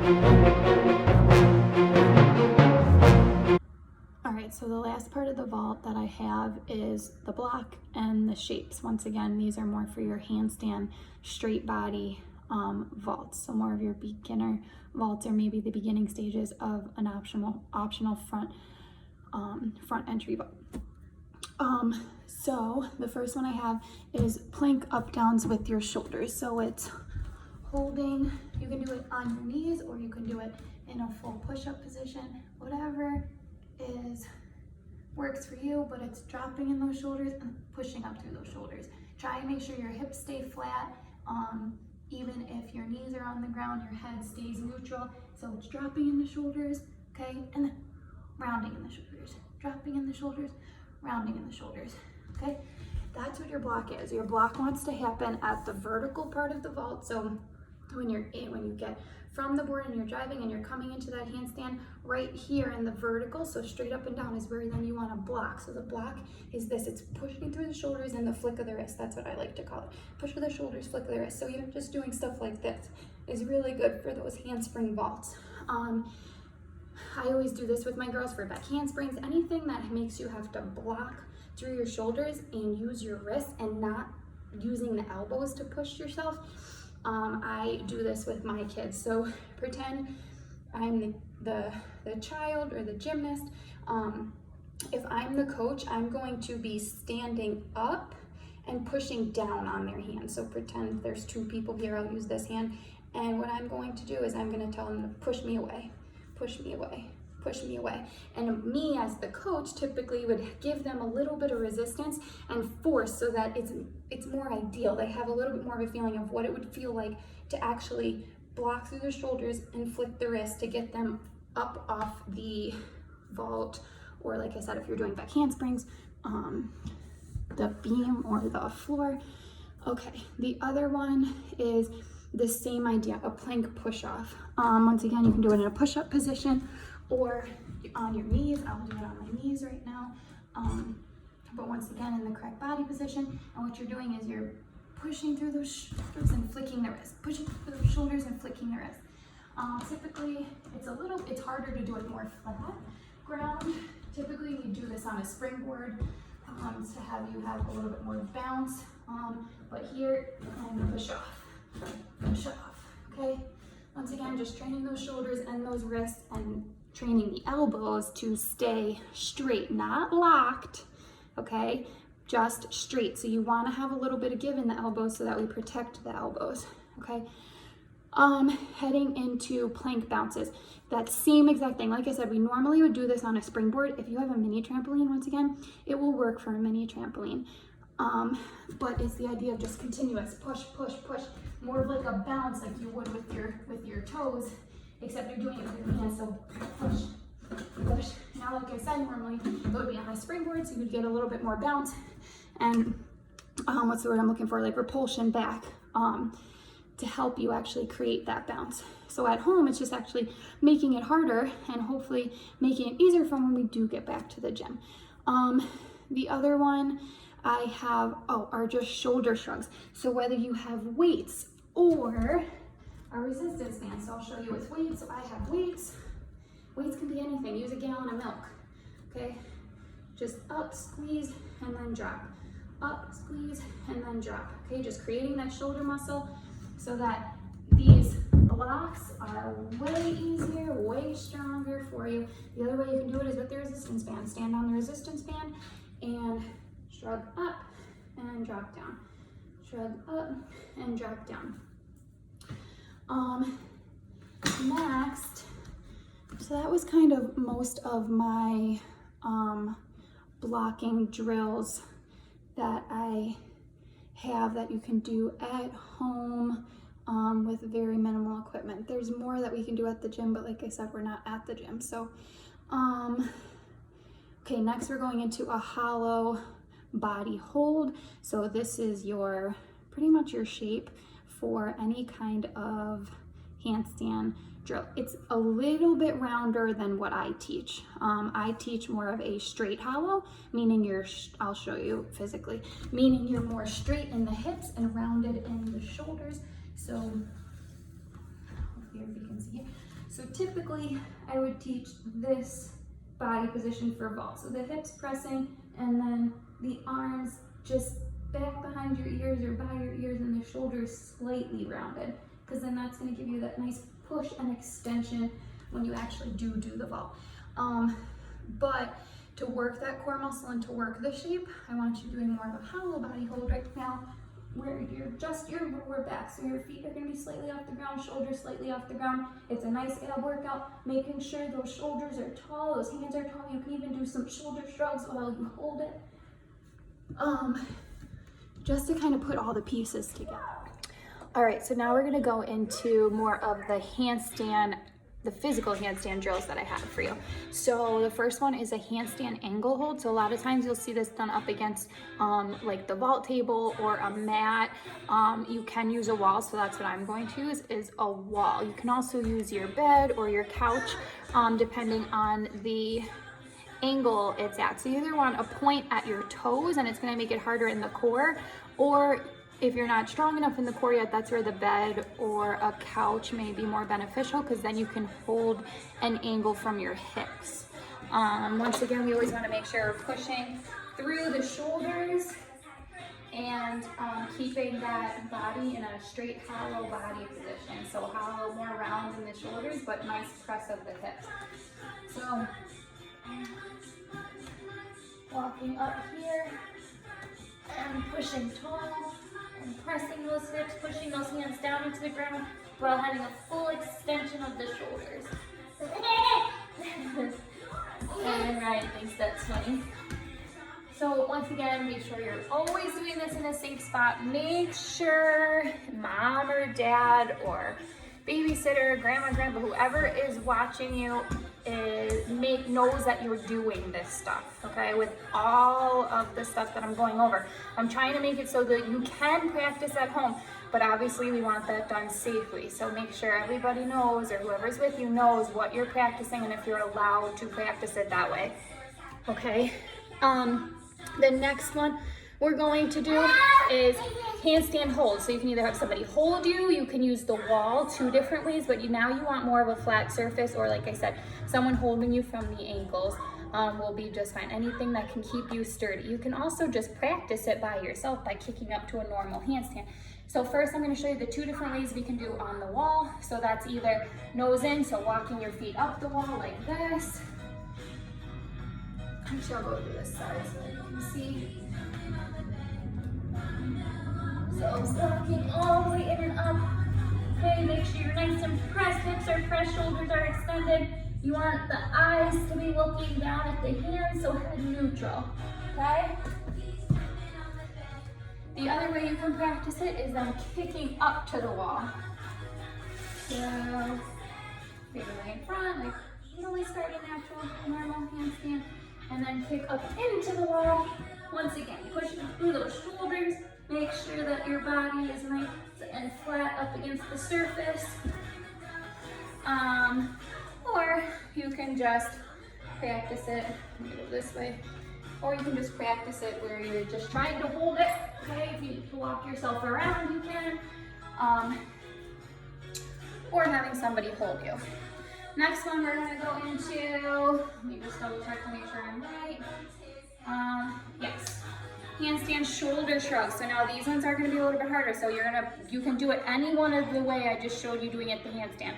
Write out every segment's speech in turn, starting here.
All right, so the last part of the vault that I have is the block and the shapes. Once again, these are more for your handstand straight body vaults. So more of your beginner vaults, or maybe the beginning stages of an optional front entry vault. So the first one I have is plank up downs with your shoulders. So it's holding, you can do it on your knees or you can do it in a full push-up position, whatever works for you, but it's dropping in those shoulders and pushing up through those shoulders. Try and make sure your hips stay flat, even if your knees are on the ground, your head stays neutral. So it's dropping in the shoulders, okay, and then rounding in the shoulders, dropping in the shoulders, rounding in the shoulders, okay? That's what your block is. Your block wants to happen at the vertical part of the vault. So when you get from the board and you're driving and you're coming into that handstand, right here in the vertical, so straight up and down is where then you want to block. So the block is this, it's pushing through the shoulders and the flick of the wrist. That's what I like to call it. Push with the shoulders, flick of the wrist. So even just doing stuff like this is really good for those handspring vaults. I always do this with my girls for back handsprings, anything that makes you have to block through your shoulders and use your wrists and not using the elbows to push yourself. I do this with my kids. So pretend I'm the child or the gymnast. If I'm the coach, I'm going to be standing up and pushing down on their hands. So pretend there's two people here, I'll use this hand. And what I'm going to do is I'm going to tell them to push me away, push me away, push me away. And me as the coach typically would give them a little bit of resistance and force so that it's more ideal. They have a little bit more of a feeling of what it would feel like to actually block through their shoulders and flick the wrist to get them up off the vault, or like I said, if you're doing back handsprings, the beam or the floor. Okay, the other one is the same idea, a plank push-off. Once again, you can do it in a push-up position or on your knees. I'll do it on my knees right now. But once again, in the correct body position. And what you're doing is you're pushing through those shoulders and flicking the wrist. Pushing through those shoulders and flicking the wrist. Typically, it's harder to do it more flat ground. Typically, we do this on a springboard to have you have a little bit more bounce. But here, I'm gonna push off, okay? Once again, just training those shoulders and those wrists and training the elbows to stay straight, not locked, okay? Just straight. So you wanna have a little bit of give in the elbows so that we protect the elbows, okay? Heading into plank bounces. That same exact thing. Like I said, we normally would do this on a springboard. If you have a mini trampoline, once again, it will work for a mini trampoline. But it's the idea of just continuous push, push, push, more of like a bounce like you would with your toes, except you're doing it with your hands. So push, push. Now, like I said, normally it would be on a springboard, so you would get a little bit more bounce and what's the word I'm looking for? Like repulsion back to help you actually create that bounce. So at home, it's just actually making it harder and hopefully making it easier for when we do get back to the gym. The other one I have, are just shoulder shrugs. So whether you have weights or a resistance band. So I'll show you with weights. So I have weights. Weights can be anything. Use a gallon of milk, okay? Just up, squeeze, and then drop. Up, squeeze, and then drop. Okay, just creating that shoulder muscle so that these blocks are way easier, way stronger for you. The other way you can do it is with the resistance band. Stand on the resistance band and shrug up and drop down. Shrug up and drop down. Next, so that was kind of most of my blocking drills that I have that you can do at home with very minimal equipment. There's more that we can do at the gym, but like I said, we're not at the gym. So, okay, next we're going into a hollow body hold. So this is pretty much your shape for any kind of handstand drill. It's a little bit rounder than what I teach. I teach more of a straight hollow, meaning I'll show you physically, meaning you're more straight in the hips and rounded in the shoulders. So hopefully if you can see it. So typically I would teach this body position for vault. So the hips pressing and then the arms just back behind your ears or by your ears and the shoulders slightly rounded, because then that's going to give you that nice push and extension when you actually do the vault. But to work that core muscle and to work the shape, I want you doing more of a hollow body hold right now, where you're just your lower back. So your feet are going to be slightly off the ground, shoulders slightly off the ground. It's a nice ab workout, making sure those shoulders are tall, those hands are tall. You can even do some shoulder shrugs while you hold it. Just to kind of put all the pieces together. All right, so now we're going to go into more of the handstand, the physical handstand drills that I have for you. So the first one is a handstand angle hold. So a lot of times you'll see this done up against like the vault table or a mat. You can use a wall, so that's what I'm going to use, is a wall. You can also use your bed or your couch, depending on the angle it's at. So you either want a point at your toes and it's going to make it harder in the core, or if you're not strong enough in the core yet, that's where the bed or a couch may be more beneficial, because then you can hold an angle from your hips. Once again, we always want to make sure we're pushing through the shoulders and keeping that body in a straight hollow body position. So hollow, more round in the shoulders, but nice press of the hips. So walking up here and pushing tall and pressing those hips, pushing those hands down into the ground while having a full extension of the shoulders. And Ryan thinks that's funny. So once again, make sure you're always doing this in a safe spot. Make sure mom or dad or babysitter, grandma, grandpa, whoever is watching you knows that you're doing this stuff, okay? With all of the stuff that I'm going over, I'm trying to make it so that you can practice at home, but obviously we want that done safely. So make sure everybody knows, or whoever's with you knows, what you're practicing and if you're allowed to practice it that way, okay? The next one we're going to do is handstand hold. So you can either have somebody hold you, you can use the wall, 2 different ways, but now you want more of a flat surface, or like I said, someone holding you from the ankles will be just fine. Anything that can keep you sturdy. You can also just practice it by yourself by kicking up to a normal handstand. So first I'm going to show you the 2 different ways we can do on the wall. So that's either nose in, so walking your feet up the wall like this. Actually, I'll go to this side so that you can see. So walking all the way in and up. Okay, make sure you're nice and pressed, hips are pressed, shoulders are extended. You want the eyes to be looking down at the hands, so head neutral, okay? The other way you can practice it is kicking up to the wall. So, maybe lay in front, like really start a natural, normal handstand, and then kick up into the wall. Once again, pushing through those shoulders. Make sure that your body is nice and flat up against the surface. Or you can just practice it, let me go this way, or you can just practice it where you're just trying to hold it, okay? If you need to walk yourself around, you can, or having somebody hold you. Next one we're gonna go into, let me just double check to make sure I'm right. Yes, handstand shoulder shrugs. So now these ones are gonna be a little bit harder, so you can do it any one of the way I just showed you doing it the handstand.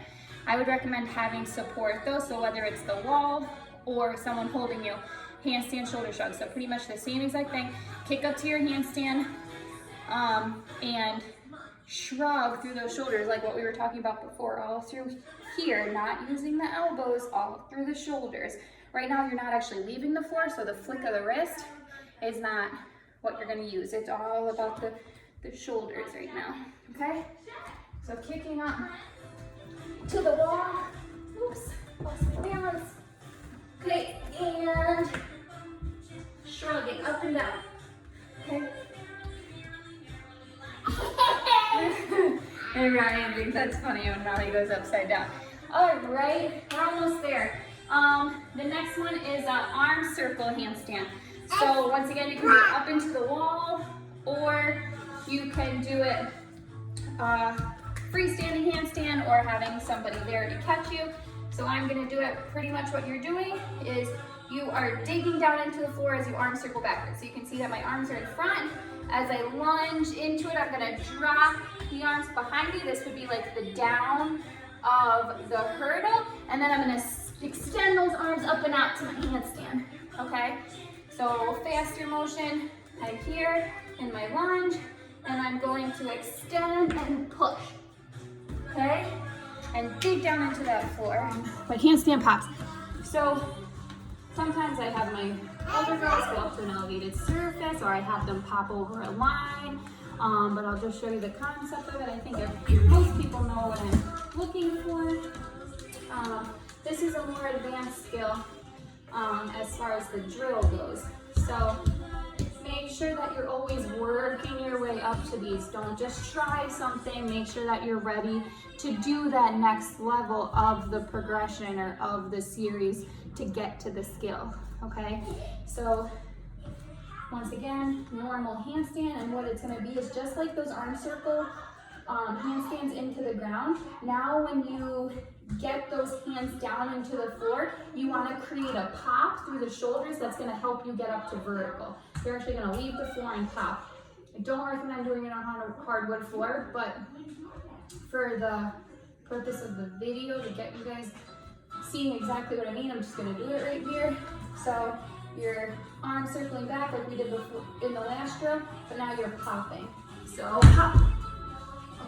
I would recommend having support though, so whether it's the wall or someone holding you, handstand shoulder shrugs. So pretty much the same exact thing. Kick up to your handstand and shrug through those shoulders like what we were talking about before, all through here, not using the elbows, all through the shoulders. Right now you're not actually leaving the floor, so the flick of the wrist is not what you're gonna use. It's all about the shoulders right now, okay? So kicking up to the wall. Oops, lost my balance. Okay, and shrugging up and down. Okay. And Ryan thinks that's funny when Molly goes upside down. All right, we're almost there. The next one is an arm circle handstand. So once again, you can do it up into the wall, or you can do it freestanding handstand or having somebody there to catch you. So I'm gonna do it pretty much what you're doing is you are digging down into the floor as you arm circle backwards. So you can see that my arms are in front. As I lunge into it, I'm gonna drop the arms behind me. This would be like the down of the hurdle. And then I'm gonna extend those arms up and out to my handstand, okay? So faster motion, I'm here in my lunge, and I'm going to extend and push, okay? And dig down into that floor. My handstand pops. So sometimes I have my older girls go up to an elevated surface, or I have them pop over a line, but I'll just show you the concept of it. I think most people know what I'm looking for. This is a more advanced skill as far as the drill goes. So make sure that you're always working your way up to these. Don't just try something, make sure that you're ready to do that next level of the progression or of the series to get to the skill, okay? So once again, normal handstand, and what it's gonna be is just like those arm circle handstands into the ground. Now when you get those hands down into the floor, you wanna create a pop through the shoulders that's gonna help you get up to vertical. You're actually gonna leave the floor and pop. I don't recommend doing it on hardwood floor, but for the purpose of the video, to get you guys seeing exactly what I mean, I'm just gonna do it right here. So your arm circling back like we did before in the last drill, but now you're popping. So pop,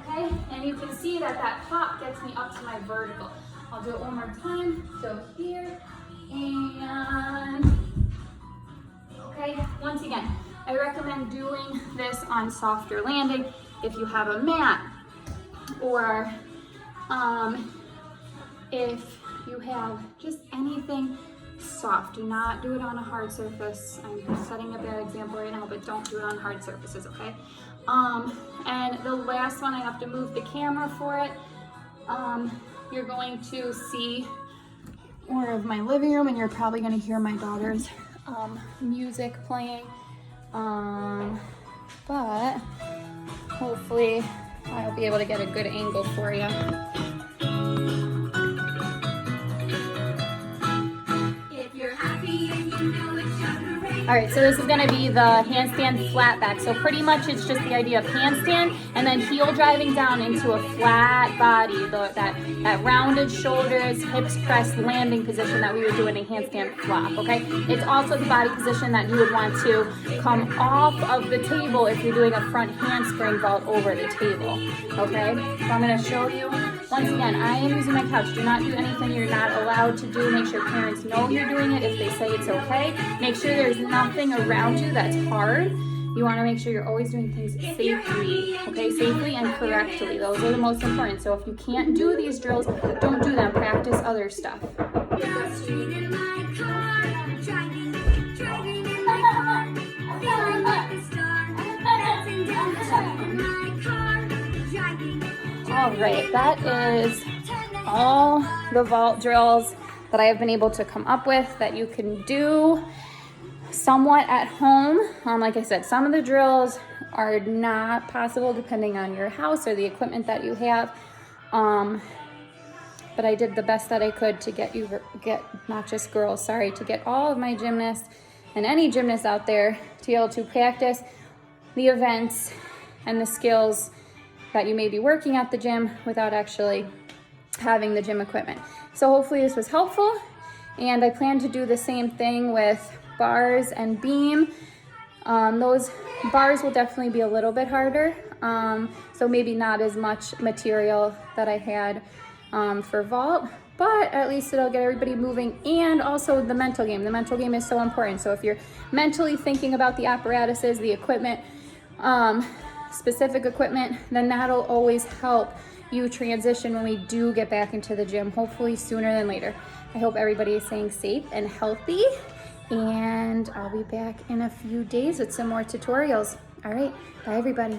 okay? And you can see that that pop gets me up to my vertical. I'll do it one more time. So here, and okay, once again, I recommend doing this on softer landing. If you have a mat, or if you have just anything soft, do not do it on a hard surface. I'm setting a bad example right now, but don't do it on hard surfaces, okay? And the last one, I have to move the camera for it. You're going to see more of my living room, and you're probably gonna hear my daughter's music playing. But hopefully I'll be able to get a good angle for you. All right, so this is gonna be the handstand flat back. So pretty much it's just the idea of handstand and then heel driving down into a flat body, that rounded shoulders, hips pressed landing position that we would do in a handstand flop, okay? It's also the body position that you would want to come off of the table if you're doing a front handspring vault over the table, okay? So I'm gonna show you. Once again, I am using my couch. Do not do anything you're not allowed to do. Make sure parents know you're doing it if they say it's okay. Make sure there's nothing around you that's hard. You want to make sure you're always doing things safely, okay? Safely and correctly. Those are the most important. So if you can't do these drills, don't do them. Practice other stuff. All right, that is all the vault drills that I have been able to come up with that you can do somewhat at home. Like I said, some of the drills are not possible depending on your house or the equipment that you have. But I did the best that I could to get not just girls, sorry, to get all of my gymnasts and any gymnasts out there to be able to practice the events and the skills that you may be working at the gym without actually having the gym equipment. So hopefully this was helpful, and I plan to do the same thing with bars and beam. Those bars will definitely be a little bit harder, so maybe not as much material that I had for vault, but at least it'll get everybody moving. And also the mental game. The mental game is so important. So if you're mentally thinking about the apparatuses, the equipment, specific equipment, then that'll always help you transition when we do get back into the gym, hopefully sooner than later. I hope everybody is staying safe and healthy, and I'll be back in a few days with some more tutorials. All right, bye everybody.